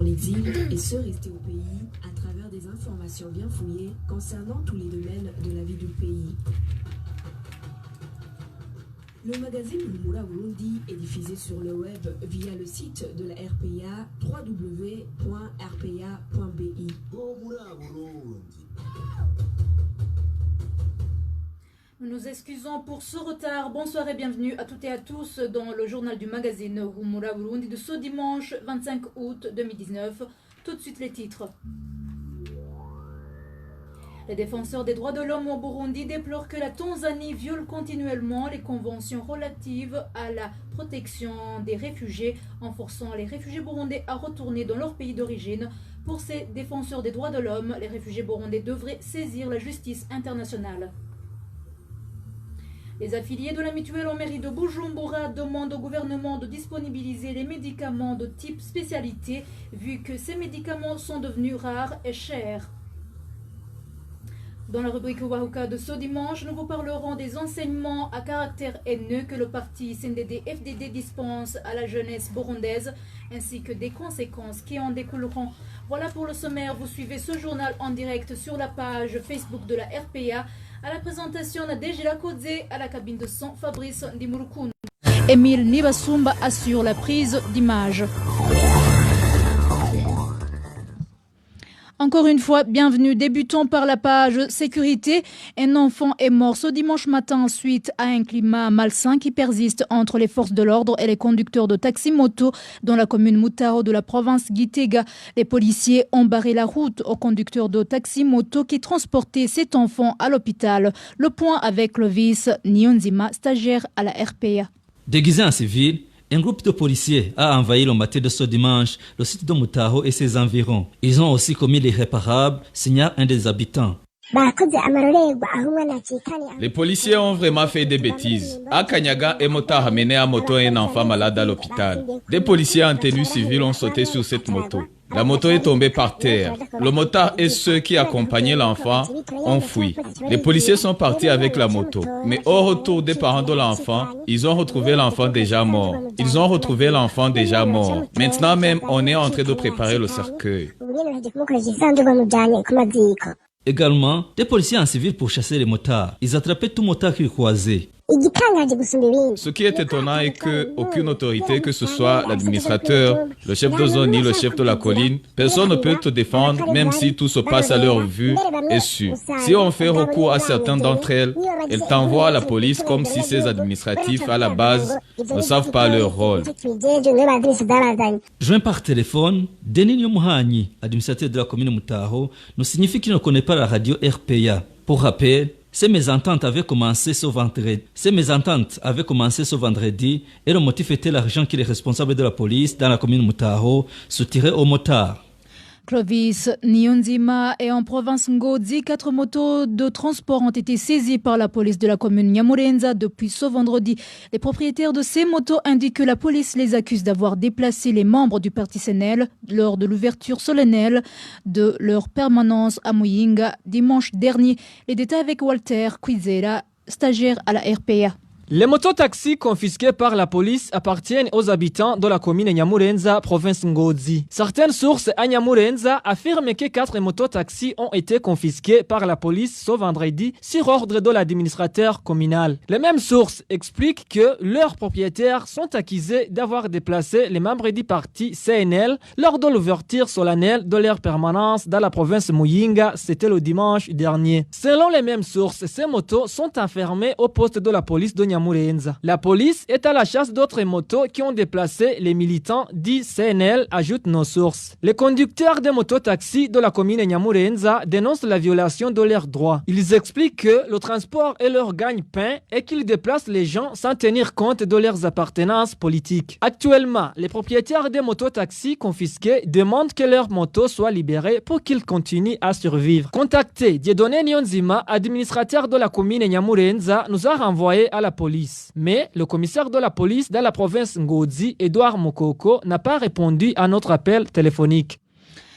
l'exil et ceux restés au pays à travers des informations bien fouillées concernant tous les domaines de la vie du pays. Le magazine Humura Burundi est diffusé sur le web via le site de la RPA www.rpa.bi. Nous nous excusons pour ce retard. Bonsoir et bienvenue à toutes et à tous dans le journal du magazine Humura Burundi de ce dimanche 25 août 2019. Tout de suite les titres. Les défenseurs des droits de l'homme au Burundi déplorent que la Tanzanie viole continuellement les conventions relatives à la protection des réfugiés, en forçant les réfugiés burundais à retourner dans leur pays d'origine. Pour ces défenseurs des droits de l'homme, les réfugiés burundais devraient saisir la justice internationale. Les affiliés de la mutuelle en mairie de Bujumbura demandent au gouvernement de disponibiliser les médicaments de type spécialité, vu que ces médicaments sont devenus rares et chers. Dans la rubrique Wahuka de ce dimanche, nous vous parlerons des enseignements à caractère haineux que le parti CNDD-FDD dispense à la jeunesse burundaise, ainsi que des conséquences qui en découleront. Voilà pour le sommaire, vous suivez ce journal en direct sur la page Facebook de la RPA. À la présentation, Nadejila Kodze, à la cabine de son, Fabrice Ndimurukun. Émile Nibasumba assure la prise d'image. Encore une fois, bienvenue. Débutons par la page sécurité. Un enfant est mort ce dimanche matin suite à un climat malsain qui persiste entre les forces de l'ordre et les conducteurs de taxi-moto dans la commune Mutao de la province Gitega. Les policiers ont barré la route aux conducteurs de taxi-moto qui transportaient cet enfant à l'hôpital. Le point avec Clovis Nyonzima, stagiaire à la RPA. Déguisé en civil, un groupe de policiers a envahi le matin de ce dimanche le site de Mutaho et ses environs. Ils ont aussi commis l'irréparable, signale un des habitants. Les policiers ont vraiment fait des bêtises. À Kanyaga, Emota a mené à moto un enfant malade à l'hôpital. Des policiers en tenue civile ont sauté sur cette moto. La moto est tombée par terre. Le motard et ceux qui accompagnaient l'enfant ont fui. Les policiers sont partis avec la moto. Mais au retour des parents de l'enfant, ils ont retrouvé l'enfant déjà mort. Maintenant même, on est en train de préparer le cercueil. Également, des policiers en civil pour chasser les motards. Ils attrapaient tout motard qu'ils croisaient. Ce qui est étonnant est qu'aucune autorité, que ce soit l'administrateur, le chef de zone ni le chef de la colline, personne ne peut te défendre même si tout se passe à leur vue et su. Si on fait recours à certains d'entre elles, elles t'envoient à la police comme si ces administratifs à la base ne savent pas leur rôle. Joint par téléphone, Denis Nyomuhani, administrateur de la commune Mutaho, nous signifie qu'il ne connaît pas la radio RPA. Pour rappel, ces mésententes avaient commencé ce vendredi et le motif était l'argent que les responsables de la police dans la commune Mutaho soutiraient aux motards. Clovis Nyonzima et en province Ngozi, 4 motos de transport ont été saisies par la police de la commune Nyamurenza depuis ce vendredi. Les propriétaires de ces motos indiquent que la police les accuse d'avoir déplacé les membres du parti CNL lors de l'ouverture solennelle de leur permanence à Muyinga dimanche dernier. Les détails avec Walter Kwizera, stagiaire à la RPA. Les mototaxis confisqués par la police appartiennent aux habitants de la commune Nyamurenza, province Ngozi. Certaines sources à Nyamurenza affirment que 4 mototaxis ont été confisqués par la police ce vendredi sur ordre de l'administrateur communal. Les mêmes sources expliquent que leurs propriétaires sont accusés d'avoir déplacé les membres du parti CNL lors de l'ouverture solennelle de leur permanence dans la province Muyinga, c'était le dimanche dernier. Selon les mêmes sources, ces motos sont enfermées au poste de la police de Nyamurenza. La police est à la chasse d'autres motos qui ont déplacé les militants dits CNL, ajoutent nos sources. Les conducteurs des mototaxis de la commune Nyamurenza dénoncent la violation de leurs droits. Ils expliquent que le transport est leur gagne-pain et qu'ils déplacent les gens sans tenir compte de leurs appartenances politiques. Actuellement, les propriétaires des mototaxis confisqués demandent que leurs motos soient libérées pour qu'ils continuent à survivre. Contacté, Dieudonné Nyonzima, administrateur de la commune Nyamurenza, nous a renvoyé à la police. Mais le commissaire de la police dans la province Ngozi, Edouard Mokoko, n'a pas répondu à notre appel téléphonique.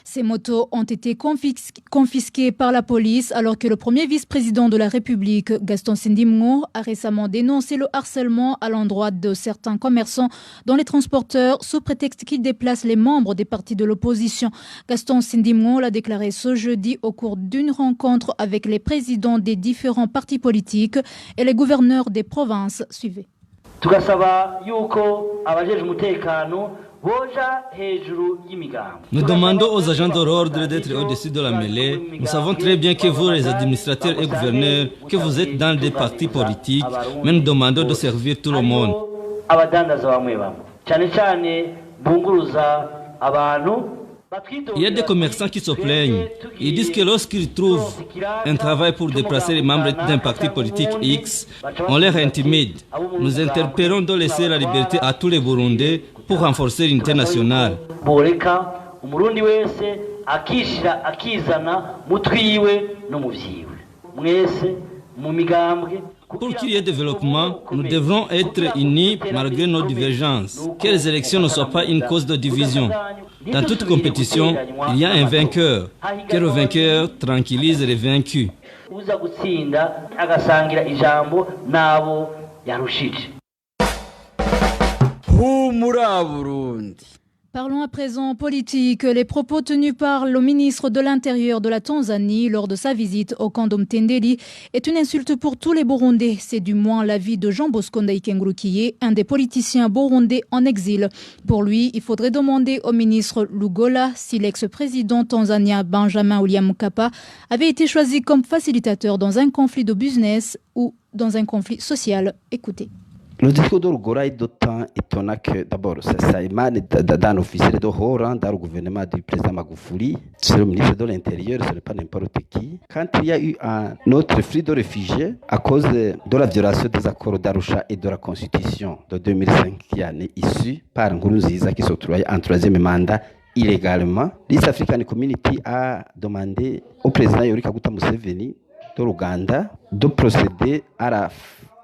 Ces motos ont été confisquées par la police alors que le premier vice-président de la République, Gaston Sindimgo, a récemment dénoncé le harcèlement à l'endroit de certains commerçants dont les transporteurs sous prétexte qu'ils déplacent les membres des partis de l'opposition. Gaston Sindimgo l'a déclaré ce jeudi au cours d'une rencontre avec les présidents des différents partis politiques et les gouverneurs des provinces. Suivez. Nous demandons aux agents de l'ordre d'être au-dessus de la mêlée. Nous savons très bien que vous, les administrateurs et gouverneurs, que vous êtes dans des partis politiques, mais nous demandons de servir tout le monde. Il y a des commerçants qui se plaignent. Ils disent que lorsqu'ils trouvent un travail pour déplacer les membres d'un parti politique X, on les intimide. Nous interpellons de laisser la liberté à tous les Burundais pour renforcer l'unité nationale. Pour qu'il y ait développement, nous devrons être unis malgré nos divergences. Que les élections ne soient pas une cause de division. Dans toute compétition, il y a un vainqueur. Que le vainqueur tranquillise les vaincus. Parlons à présent politique. Les propos tenus par le ministre de l'Intérieur de la Tanzanie lors de sa visite au camp d'Omtendeli est une insulte pour tous les Burundais. C'est du moins l'avis de Jean Bosco Ndayikengurukiye, un des politiciens burundais en exil. Pour lui, il faudrait demander au ministre Lugola si l'ex-président tanzanien Benjamin William Mkapa avait été choisi comme facilitateur dans un conflit de business ou dans un conflit social. Écoutez. Le discours de Lugola est d'autant étonnant que d'abord ça émane d'un officier de haut rang dans le gouvernement du président Magufuli. C'est le ministre de l'Intérieur, ce n'est pas n'importe qui. Quand il y a eu un autre flux de réfugiés à cause de la violation des accords d'Arusha et de la Constitution de 2005 qui en est issue par Nkurunziza qui se trouvait en troisième mandat illégalement, l'East African Community a demandé au président Yoweri Kaguta Museveni de l'Ouganda de procéder à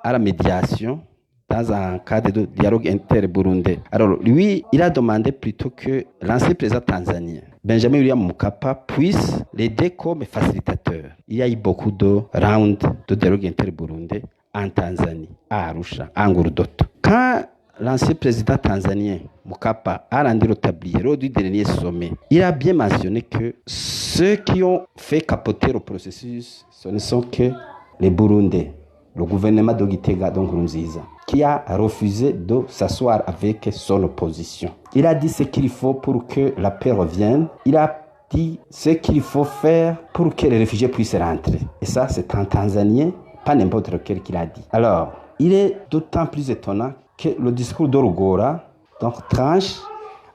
la médiation dans un cadre de dialogue inter-burundais. Alors lui, il a demandé plutôt que l'ancien président tanzanien, Benjamin William Mkapa, puisse l'aider comme facilitateur. Il y a eu beaucoup de rounds de dialogue inter-burundais en Tanzanie, à Arusha, à Ngurdoto. Quand l'ancien président tanzanien, Mkapa, a rendu le tablier lors du dernier sommet, il a bien mentionné que ceux qui ont fait capoter le processus, ce ne sont que les Burundais, le gouvernement de Gitega Nkurunziza, qui a refusé de s'asseoir avec son opposition. Il a dit ce qu'il faut pour que la paix revienne. Il a dit ce qu'il faut faire pour que les réfugiés puissent rentrer. Et ça, c'est un Tanzanien, pas n'importe lequel qui l'a dit. Alors, il est d'autant plus étonnant que le discours de Lugola donc tranche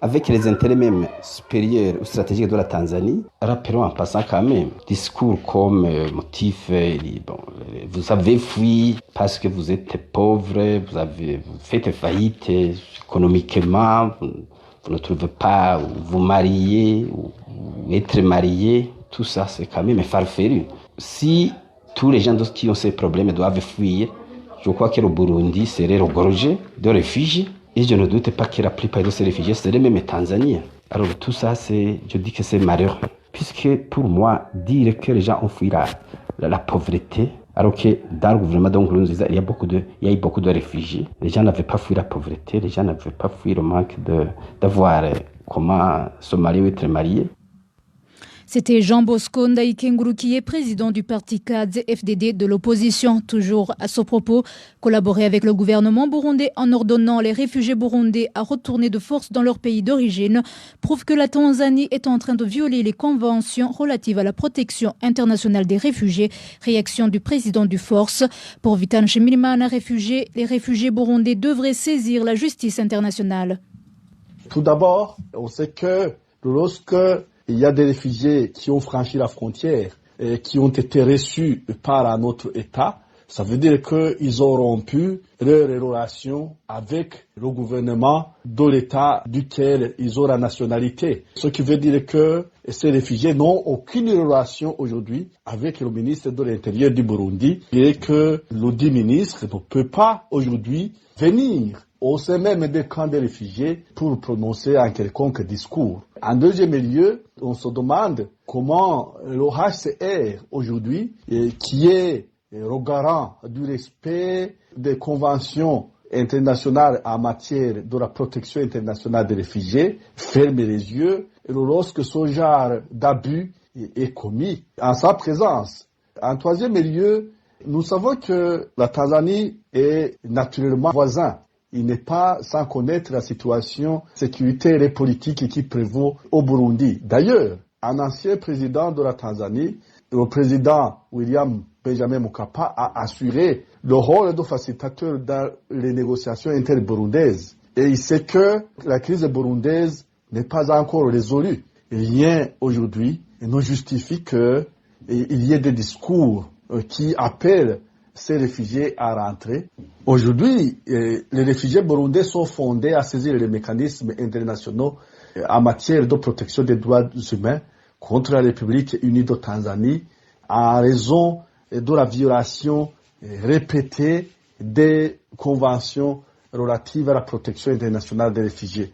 avec les intérêts même supérieurs ou stratégiques de la Tanzanie. Rappelons en passant quand même, discours comme motif, vous avez fui parce que vous êtes pauvre, vous faites faillite économiquement, vous ne trouvez pas où vous marier ou être marié, tout ça c'est quand même farfelu. Si tous les gens qui ont ces problèmes doivent fuir, je crois que le Burundi serait regorgé de réfugiés. Et je ne doute pas que la plupart de ces réfugiés seraient même Tanzaniens. Alors tout ça, je dis que c'est malheureux. Puisque pour moi, dire que les gens ont fui la pauvreté, alors que dans le gouvernement de Nkurunziza, il y a eu beaucoup de réfugiés. Les gens n'avaient pas fui la pauvreté, les gens n'avaient pas fui le manque d'avoir comment se marier ou être marié. C'était Jean Bosco Ndayikengurukiye, président du parti CADS-FDD de l'opposition. Toujours à ce propos, collaborer avec le gouvernement burundais en ordonnant les réfugiés burundais à retourner de force dans leur pays d'origine prouve que la Tanzanie est en train de violer les conventions relatives à la protection internationale des réfugiés. Réaction du président du Force. Pour Vitan Nshimirimana, les réfugiés burundais devraient saisir la justice internationale. Tout d'abord, on sait que lorsque il y a des réfugiés qui ont franchi la frontière et qui ont été reçus par un autre État. Ça veut dire qu'ils ont rompu leurs relations avec le gouvernement de l'État duquel ils ont la nationalité. Ce qui veut dire que ces réfugiés n'ont aucune relation aujourd'hui avec le ministre de l'Intérieur du Burundi et que le dit ministre ne peut pas aujourd'hui venir au sein même des camps des réfugiés pour prononcer un quelconque discours. En deuxième lieu, On se demande comment le HCR aujourd'hui, qui est le garant du respect des conventions internationales en matière de la protection internationale des réfugiés, ferme les yeux lorsque ce genre d'abus est commis en sa présence. En troisième lieu, nous savons que la Tanzanie est naturellement voisin. Il n'est pas sans connaître la situation sécuritaire et politique qui prévaut au Burundi. D'ailleurs, un ancien président de la Tanzanie, le président William Benjamin Mkapa, a assuré le rôle de facilitateur dans les négociations interburundaises. Et il sait que la crise burundaise n'est pas encore résolue. Rien aujourd'hui ne justifie qu'il y ait des discours qui appellent ces réfugiés à rentrer. Aujourd'hui, les réfugiés burundais sont fondés à saisir les mécanismes internationaux en matière de protection des droits humains contre la République unie de Tanzanie en raison de la violation répétée des conventions relatives à la protection internationale des réfugiés.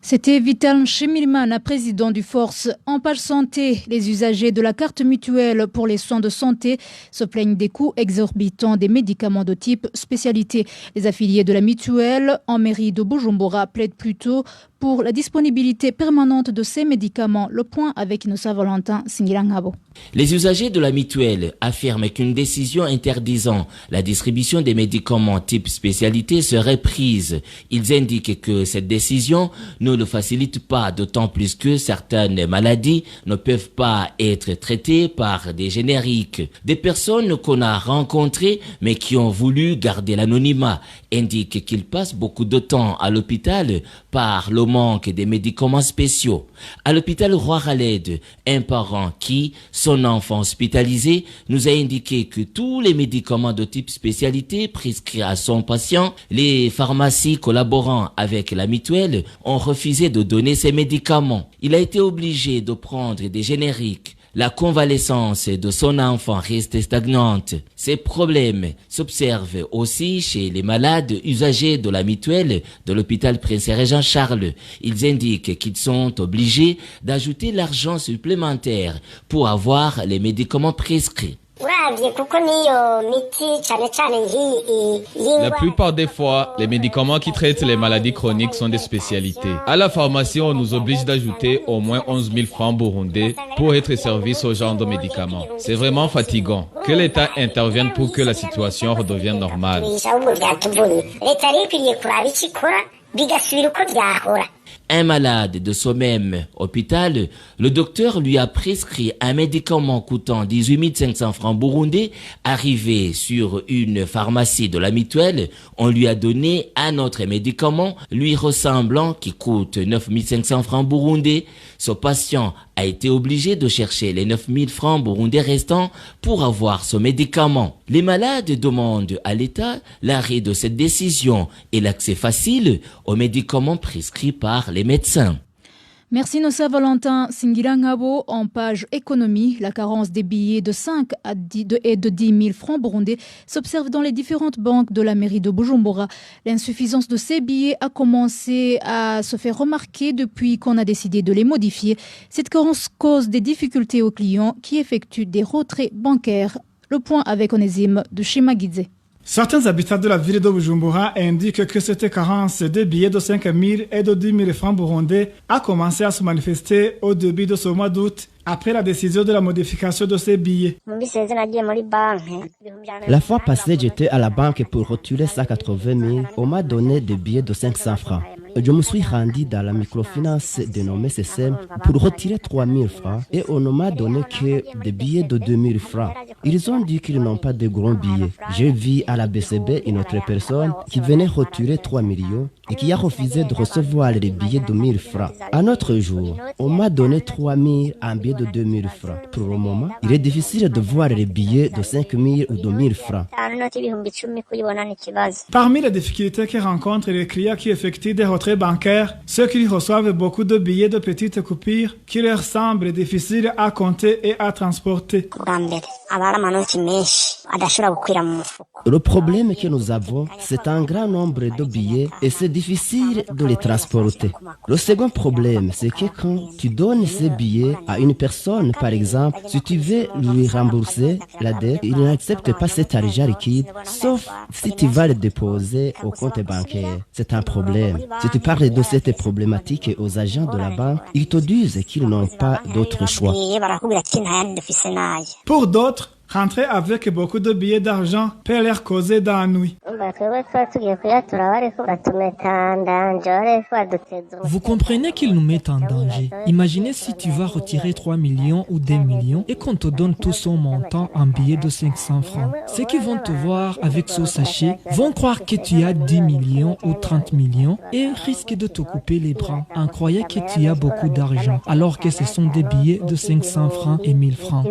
C'était Vital Chemilimana, président du Force. En page santé, les usagers de la carte mutuelle pour les soins de santé se plaignent des coûts exorbitants des médicaments de type spécialité. Les affiliés de la mutuelle en mairie de Bujumbura plaident plutôt pour la disponibilité permanente de ces médicaments. Le point avec Inosa Valentin Singirangabo. Les usagers de la mutuelle affirment qu'une décision interdisant la distribution des médicaments type spécialité serait prise. Ils indiquent que cette décision ne le facilite pas, d'autant plus que certaines maladies ne peuvent pas être traitées par des génériques. Des personnes qu'on a rencontrées mais qui ont voulu garder l'anonymat indiquent qu'ils passent beaucoup de temps à l'hôpital par le manque des médicaments spéciaux. À l'hôpital Roi Khaled, un parent qui, son enfant hospitalisé, nous a indiqué que tous les médicaments de type spécialité prescrits à son patient, les pharmacies collaborant avec la mutuelle ont refusé de donner ces médicaments. Il a été obligé de prendre des génériques. La convalescence de son enfant reste stagnante. Ces problèmes s'observent aussi chez les malades usagers de la mutuelle de l'hôpital Prince-Régent Charles. Ils indiquent qu'ils sont obligés d'ajouter l'argent supplémentaire pour avoir les médicaments prescrits. La plupart des fois, les médicaments qui traitent les maladies chroniques sont des spécialités. À la pharmacie, on nous oblige d'ajouter au moins 11 000 francs burundais pour être servi ce genre de médicaments. C'est vraiment fatigant. Que l'État intervienne pour que la situation redevienne normale. Un malade de ce même hôpital, le docteur lui a prescrit un médicament coûtant 18 500 francs burundais. Arrivé sur une pharmacie de la mutuelle, on lui a donné un autre médicament lui ressemblant qui coûte 9 500 francs burundais. Ce patient a été obligé de chercher les 9 000 francs burundais restants pour avoir ce médicament. Les malades demandent à l'État l'arrêt de cette décision et l'accès facile aux médicaments prescrits par les médecins. Merci Nossa Valentin Singirangabo. En page économie, la carence des billets de 5 et de 10 000 francs burundais s'observe dans les différentes banques de la mairie de Bujumbura. L'insuffisance de ces billets a commencé à se faire remarquer depuis qu'on a décidé de les modifier. Cette carence cause des difficultés aux clients qui effectuent des retraits bancaires. Le point avec Onésime de Shimagidze. Certains habitants de la ville de Bujumbura indiquent que cette carence des billets de 5 000 et de 10 000 francs burundais a commencé à se manifester au début de ce mois d'août, après la décision de la modification de ces billets. La fois passée, j'étais à la banque pour retirer 180 000. On m'a donné des billets de 500 francs. Je me suis rendu dans la microfinance dénommée CSM pour retirer 3 000 francs et on ne m'a donné que des billets de 2 000 francs. Ils ont dit qu'ils n'ont pas de gros billets. J'ai vu à la BCB une autre personne qui venait retirer 3 millions et qui a refusé de recevoir les billets de 1 000 francs. Un autre jour, on m'a donné 3 000 en billets de 2 000 francs. Pour le moment, il est difficile de voir les billets de 5 000 ou de 1 000 francs. Parmi les difficultés que rencontrent les clients qui effectuent des retraits bancaires, ceux qui reçoivent beaucoup de billets de petites coupures qui leur semblent difficiles à compter et à transporter. Le problème que nous avons, c'est un grand nombre de billets et c'est difficile de les transporter. Le second problème, c'est que quand tu donnes ces billets à une personne, par exemple, si tu veux lui rembourser la dette, il n'accepte pas cet argent liquide, sauf si tu vas le déposer au compte bancaire. C'est un problème. Si tu parles de cette problématique aux agents de la banque, ils te disent qu'ils n'ont pas d'autre choix. Pour d'autres, rentrer avec beaucoup de billets d'argent peut leur causer d'ennui. Vous comprenez qu'ils nous mettent en danger. Imaginez si tu vas retirer 3 millions ou 2 millions et qu'on te donne tout son montant en billets de 500 francs. Ceux qui vont te voir avec ce sachet vont croire que tu as 10 millions ou 30 millions et risquent de te couper les bras en croyant que tu as beaucoup d'argent alors que ce sont des billets de 500 francs et 1000 francs.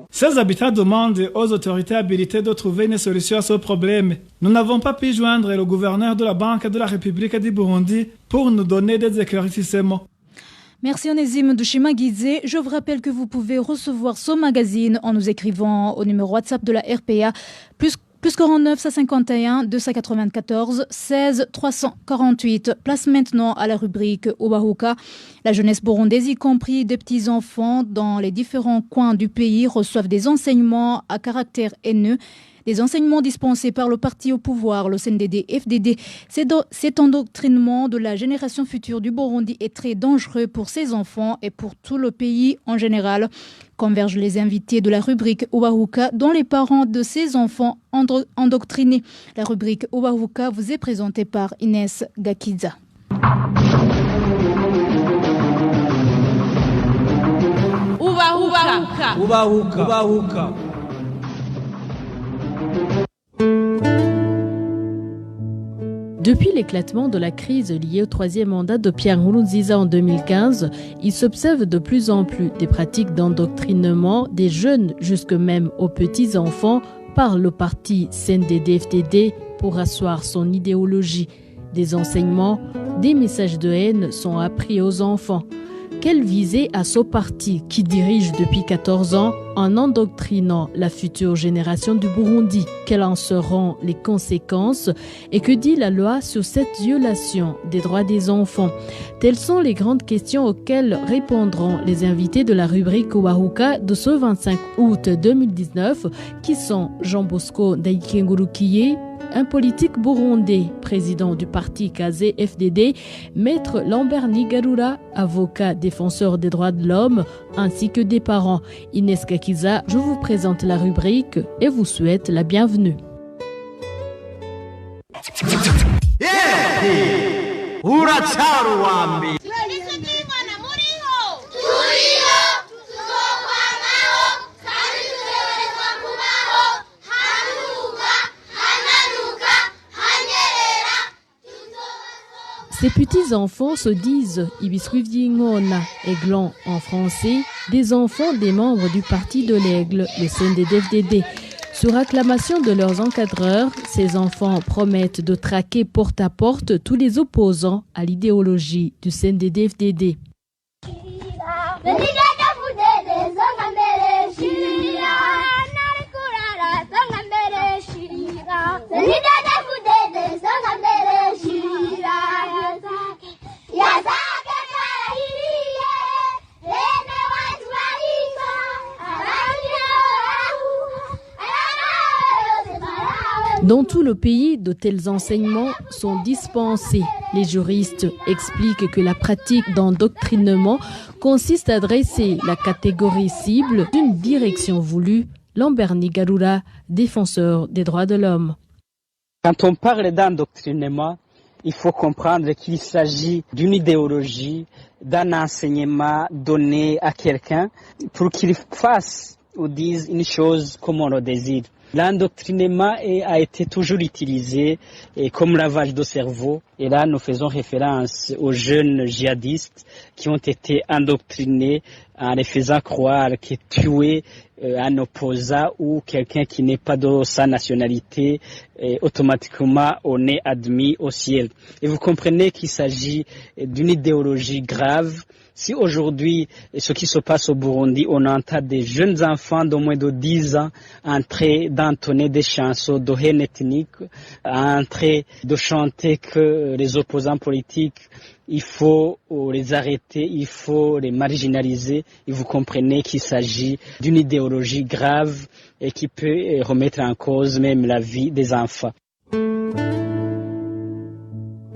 Ces habitants demandent aux autorités habilitées de trouver une solution à ce problème. Nous n'avons pas pu joindre le gouverneur de la Banque de la République du Burundi pour nous donner des éclaircissements. Merci Onésime Dushima-Guizé. Je vous rappelle que vous pouvez recevoir ce magazine en nous écrivant au numéro WhatsApp de la RPA, plus 49 551 294 16 348. Place maintenant à la rubrique Ubahuka. La jeunesse burundaise, y compris des petits-enfants dans les différents coins du pays, reçoivent des enseignements à caractère haineux. Des enseignements dispensés par le parti au pouvoir, le CNDD-FDD. Cet endoctrinement de la génération future du Burundi est très dangereux pour ses enfants et pour tout le pays en général. Convergent les invités de la rubrique Ubahuka, dont les parents de ces enfants endoctrinés. La rubrique Ubahuka vous est présentée par Inès Gakiza. Ubahuka. Ubahuka. Ubahuka. Depuis l'éclatement de la crise liée au troisième mandat de Pierre Nkurunziza en 2015, il s'observe de plus en plus des pratiques d'endoctrinement des jeunes, jusque même aux petits-enfants, par le parti CNDD-FDD pour asseoir son idéologie. Des enseignements, des messages de haine sont appris aux enfants. Quelle visée a ce parti qui dirige depuis 14 ans en endoctrinant la future génération du Burundi? Quelles en seront les conséquences? Et que dit la loi sur cette violation des droits des enfants? Telles sont les grandes questions auxquelles répondront les invités de la rubrique Ubahuka de ce 25 août 2019, qui sont Jean Bosco Ndayikengurukiye, un politique burundais, président du parti KZ-FDD, Maître Lambert Nigarura, avocat défenseur des droits de l'homme, ainsi que des parents. Inès Gakiza, je vous présente la rubrique et vous souhaite la bienvenue. Ces petits-enfants se disent Ibisruviingona, aiglon en français, des enfants des membres du parti de l'Aigle, le CNDD-FDD. Sur acclamation de leurs encadreurs, ces enfants promettent de traquer porte à porte tous les opposants à l'idéologie du CNDD-FDD. Dans tout le pays, de tels enseignements sont dispensés. Les juristes expliquent que la pratique d'endoctrinement consiste à dresser la catégorie cible d'une direction voulue. Lambert Nigarura, défenseur des droits de l'homme. Quand on parle d'endoctrinement, il faut comprendre qu'il s'agit d'une idéologie, d'un enseignement donné à quelqu'un pour qu'il fasse ou dise une chose comme on le désire. L'endoctrinement a été toujours utilisé comme lavage de cerveau Et là, nous faisons référence aux jeunes djihadistes qui ont été endoctrinés en les faisant croire que tuer un opposant ou quelqu'un qui n'est pas de sa nationalité, automatiquement on est admis au ciel. Et vous comprenez qu'il s'agit d'une idéologie grave. Si aujourd'hui, ce qui se passe au Burundi, on entend des jeunes enfants de moins de 10 ans en train d'entonner des chansons de haine ethnique, en train de chanter que les opposants politiques, il faut les arrêter, il faut les marginaliser, et vous comprenez qu'il s'agit d'une idéologie grave et qui peut remettre en cause même la vie des enfants.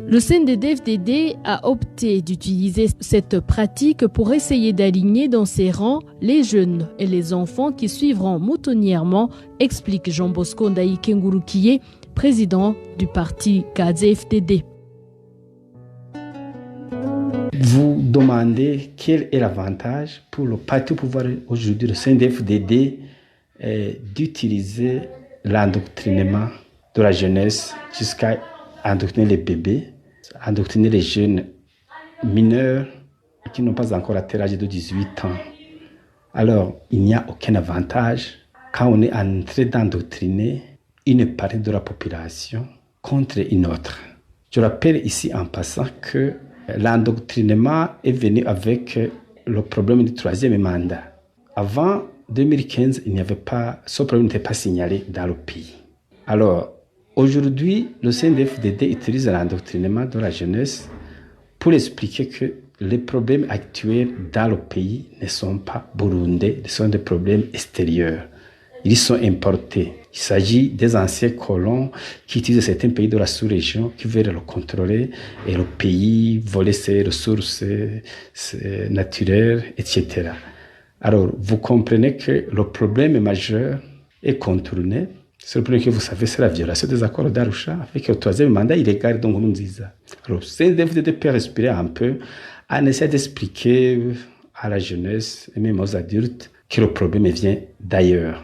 Le CNDD-FDD a opté d'utiliser cette pratique pour essayer d'aligner dans ses rangs les jeunes et les enfants qui suivront moutonnièrement, explique Jean Bosco Ndaïkengurukiye, président du parti KADZ-FDD. Vous demandez quel est l'avantage pour le parti au pouvoir aujourd'hui, le CNDD-FDD, d'utiliser l'endoctrinement de la jeunesse jusqu'à endoctriner les bébés, endoctriner les jeunes mineurs qui n'ont pas encore atteint l'âge de 18 ans. Alors, il n'y a aucun avantage quand on est en train d'endoctriner une partie de la population contre une autre. Je rappelle ici en passant que l'endoctrinement est venu avec le problème du troisième mandat. Avant 2015, ce problème n'était pas signalé dans le pays. Alors, aujourd'hui, le CNDD-FDD utilise l'endoctrinement de la jeunesse pour expliquer que les problèmes actuels dans le pays ne sont pas burundais, ce sont des problèmes extérieurs. Ils sont importés. Il s'agit des anciens colons qui utilisent certains pays de la sous-région, qui veulent le contrôler et le pays voler ses ressources naturelles, etc. Alors, vous comprenez que le problème majeur est contourné. C'est le problème que vous savez, c'est la violation des accords d'Arusha avec le troisième mandat illégal de Nkurunziza. Alors, CNDD-FDD peut respirer un peu en essayant d'expliquer à la jeunesse et même aux adultes que le problème vient d'ailleurs.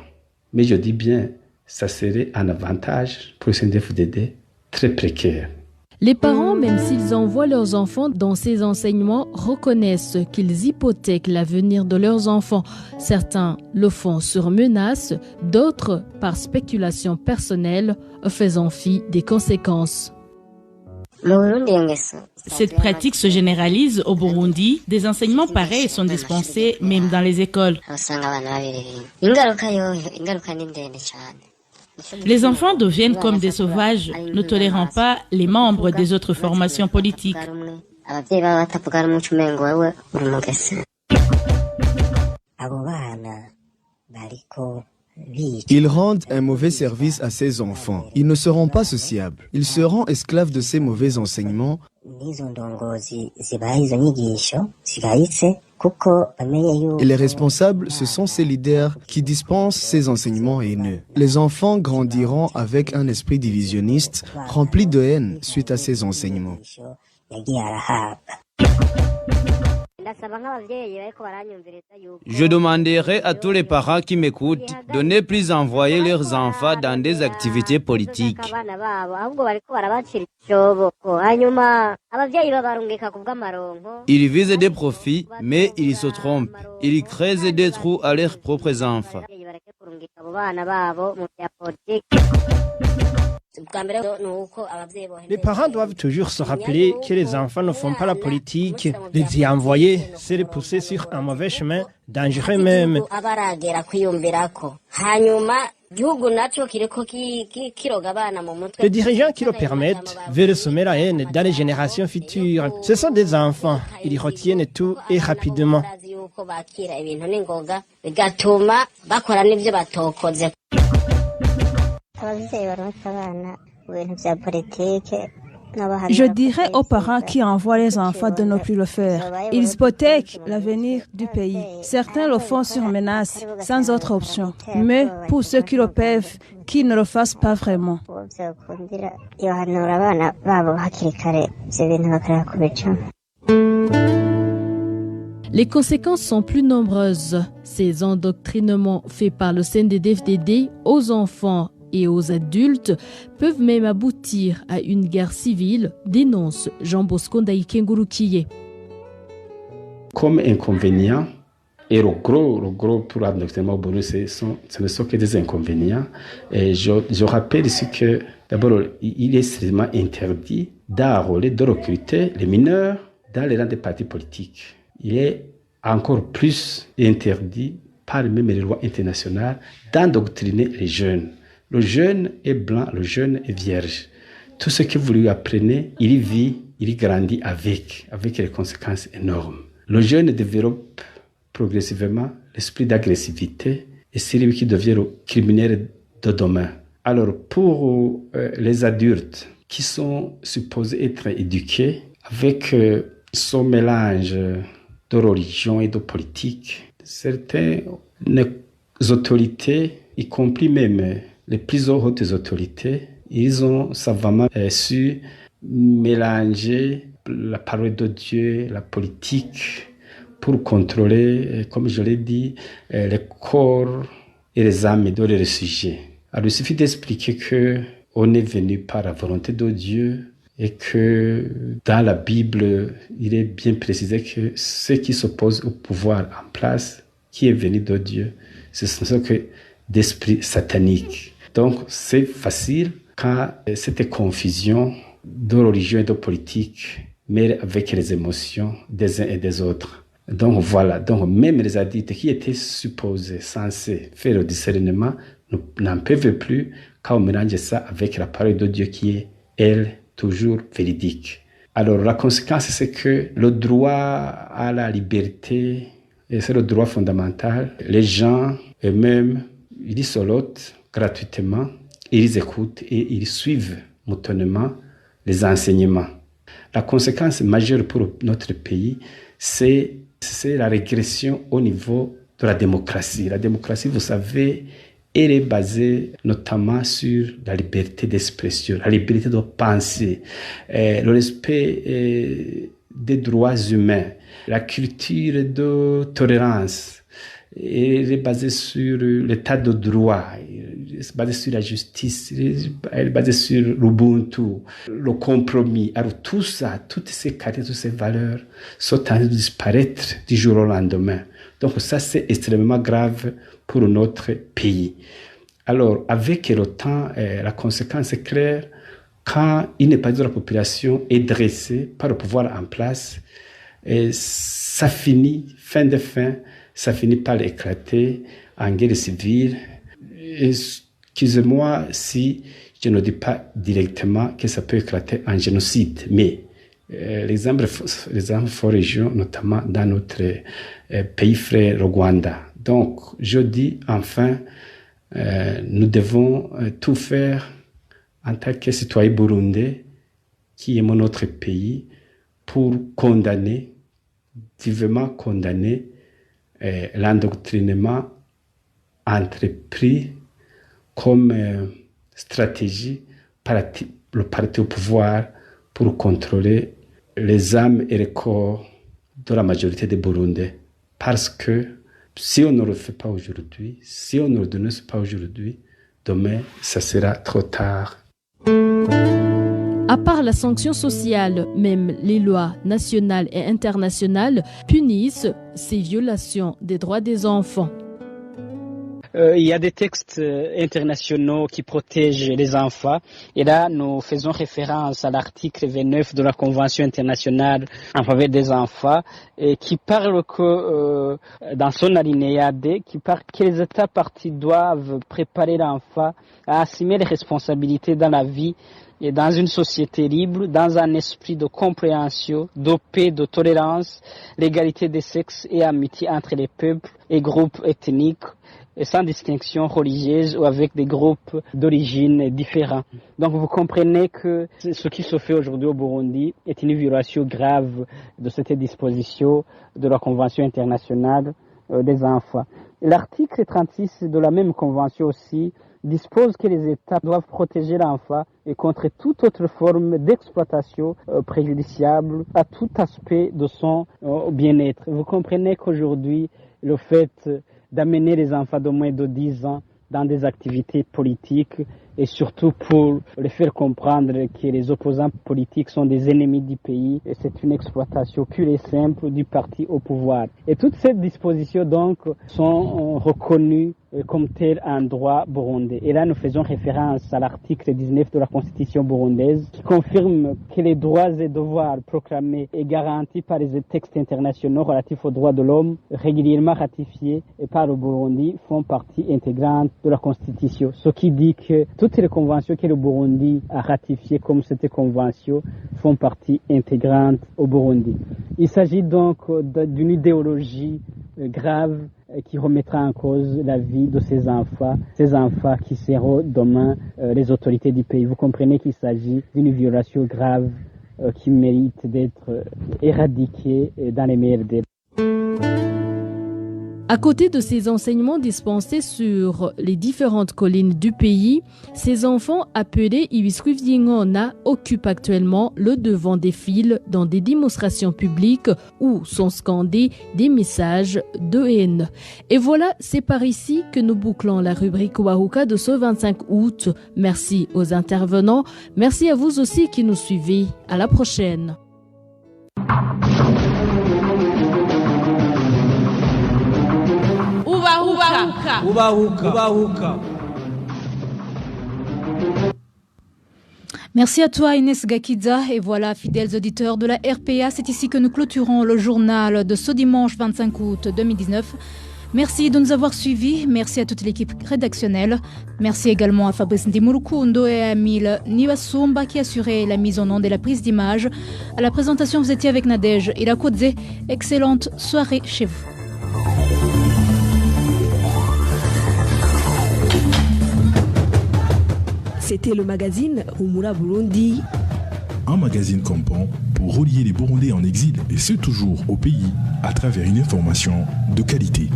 Mais je dis bien, ça serait un avantage pour le CNDD-FDD très précaire. Les parents, même s'ils envoient leurs enfants dans ces enseignements, reconnaissent qu'ils hypothèquent l'avenir de leurs enfants. Certains le font sur menace, d'autres par spéculation personnelle, faisant fi des conséquences. Cette pratique se généralise au Burundi. Des enseignements pareils sont dispensés même dans les écoles. Les enfants deviennent comme des sauvages, ne tolérant pas les membres des autres formations politiques. Ils rendent un mauvais service à ces enfants. Ils ne seront pas sociables. Ils seront esclaves de ces mauvais enseignements. Et les responsables, ce sont ces leaders qui dispensent ces enseignements haineux. Les enfants grandiront avec un esprit divisionniste, rempli de haine suite à ces enseignements. Je demanderai à tous les parents qui m'écoutent de ne plus envoyer leurs enfants dans des activités politiques. Ils visent des profits, mais ils se trompent. Ils creusent des trous à leurs propres enfants. Les parents doivent toujours se rappeler que les enfants ne font pas la politique. Les y envoyer, c'est les pousser sur un mauvais chemin, dangereux même. Les dirigeants qui le permettent veulent semer la haine dans les générations futures. Ce sont des enfants. Ils retiennent tout et rapidement. Je dirais aux parents qui envoient les enfants de ne plus le faire. Ils hypothèquent l'avenir du pays. Certains le font sur menace, sans autre option. Mais pour ceux qui le peuvent, qu'ils ne le fassent pas vraiment. Les conséquences sont plus nombreuses. Ces endoctrinements faits par le CNDD-FDD aux enfants et aux adultes peuvent même aboutir à une guerre civile, dénonce Jean Bosco Ndaïkengurukiye. Comme inconvénient, et le gros pour l'endoctrinement au Burundi, ce ne sont que des inconvénients. Et je rappelle ici que, d'abord, il est strictement interdit d'enrôler, de recruter les mineurs dans les rangs des partis politiques. Il est encore plus interdit par même les lois internationales d'endoctriner les jeunes. Le jeune est blanc, le jeune est vierge. Tout ce que vous lui apprenez, il y vit, il y grandit avec les conséquences énormes. Le jeune développe progressivement l'esprit d'agressivité et c'est lui qui devient le criminel de demain. Alors pour les adultes qui sont supposés être éduqués avec son mélange de religion et de politique, certaines autorités, y compris même les plus hautes autorités, ils ont savamment su mélanger la parole de Dieu, la politique, pour contrôler, comme je l'ai dit, les corps et les âmes de les sujets. Alors il suffit d'expliquer qu'on est venu par la volonté de Dieu et que dans la Bible, il est bien précisé que ceux qui s'opposent au pouvoir en place, qui est venu de Dieu, ce sont que d'esprit satanique. Donc c'est facile quand cette confusion de religion et de politique mêle avec les émotions des uns et des autres. Donc voilà, donc même les adultes qui étaient supposés, censés faire le discernement, n'en peuvent plus quand on mélange ça avec la parole de Dieu qui est, elle, toujours véridique. Alors la conséquence, c'est que le droit à la liberté, et c'est le droit fondamental, les gens eux-mêmes, ils isolent gratuitement, ils écoutent et ils suivent moutonnement les enseignements. La conséquence majeure pour notre pays, c'est la régression au niveau de la démocratie. La démocratie, vous savez, elle est basée notamment sur la liberté d'expression, la liberté de penser, le respect des droits humains, la culture de tolérance. Elle est basée sur l'état de droit, elle est basée sur la justice, elle est basée sur l'Ubuntu, le compromis. Alors tout ça, toutes ces qualités, toutes ces valeurs sont en train de disparaître du jour au lendemain. Donc ça, c'est extrêmement grave pour notre pays. Alors, avec le temps, la conséquence est claire. Quand une partie de la population est dressée par le pouvoir en place, ça finit, fin de fin, ça finit par éclater en guerre civile. Excusez-moi si je ne dis pas directement que ça peut éclater en génocide, mais les exemples font région, notamment dans notre pays frère, le Rwanda. Donc, je dis enfin, nous devons tout faire en tant que citoyens burundais qui aiment notre pays pour condamner, vivement condamner l'endoctrinement entrepris comme stratégie par le parti au pouvoir pour contrôler les âmes et les corps de la majorité des Burundais. Parce que si on ne le fait pas aujourd'hui, si on ne le dénonce pas aujourd'hui, demain, ça sera trop tard. À part la sanction sociale, même les lois nationales et internationales punissent ces violations des droits des enfants. Il y a des textes internationaux qui protègent les enfants. Et là, nous faisons référence à l'article 29 de la Convention internationale en faveur des enfants, et qui parle que, dans son alinéa D, qui parle que les États parties doivent préparer l'enfant à assumer les responsabilités dans la vie et dans une société libre, dans un esprit de compréhension, de paix, de tolérance, l'égalité des sexes et amitié entre les peuples et groupes ethniques, et sans distinction religieuse ou avec des groupes d'origine différents. Donc vous comprenez que ce qui se fait aujourd'hui au Burundi est une violation grave de cette disposition de la Convention internationale des enfants. L'article 36 de la même convention aussi dispose que les États doivent protéger l'enfant et contre toute autre forme d'exploitation préjudiciable à tout aspect de son bien-être. Vous comprenez qu'aujourd'hui, le fait d'amener les enfants de moins de 10 ans dans des activités politiques et surtout pour les faire comprendre que les opposants politiques sont des ennemis du pays et c'est une exploitation pure et simple du parti au pouvoir. Et toutes ces dispositions donc sont reconnues comme telles en droit burundais. Et là, nous faisons référence à l'article 19 de la Constitution burundaise qui confirme que les droits et devoirs proclamés et garantis par les textes internationaux relatifs aux droits de l'homme régulièrement ratifiés par le Burundi font partie intégrante de la Constitution. Ce qui dit que toutes les conventions que le Burundi a ratifiées comme cette convention font partie intégrante au Burundi. Il s'agit donc d'une idéologie grave qui remettra en cause la vie de ces enfants qui seront demain les autorités du pays. Vous comprenez qu'il s'agit d'une violation grave qui mérite d'être éradiquée dans les meilleurs délais. À côté de ces enseignements dispensés sur les différentes collines du pays, ces enfants appelés Ibiskuvyingona occupent actuellement le devant des files dans des démonstrations publiques où sont scandés des messages de haine. Et voilà, c'est par ici que nous bouclons la rubrique Wahuka de ce 25 août. Merci aux intervenants. Merci à vous aussi qui nous suivez. À la prochaine. Merci à toi Inès Gakidza et voilà fidèles auditeurs de la RPA, c'est ici que nous clôturons le journal de ce dimanche 25 août 2019. Merci de nous avoir suivis, merci à toute l'équipe rédactionnelle, merci également à Fabrice Ndimurukundo et à Emile Niwasumba qui assuraient la mise en onde et la prise d'image. À la présentation, vous étiez avec Nadège Irakodze. Excellente soirée chez vous. C'était le magazine Humura Burundi. Un magazine campant pour relier les Burundais en exil et ceux toujours au pays à travers une information de qualité.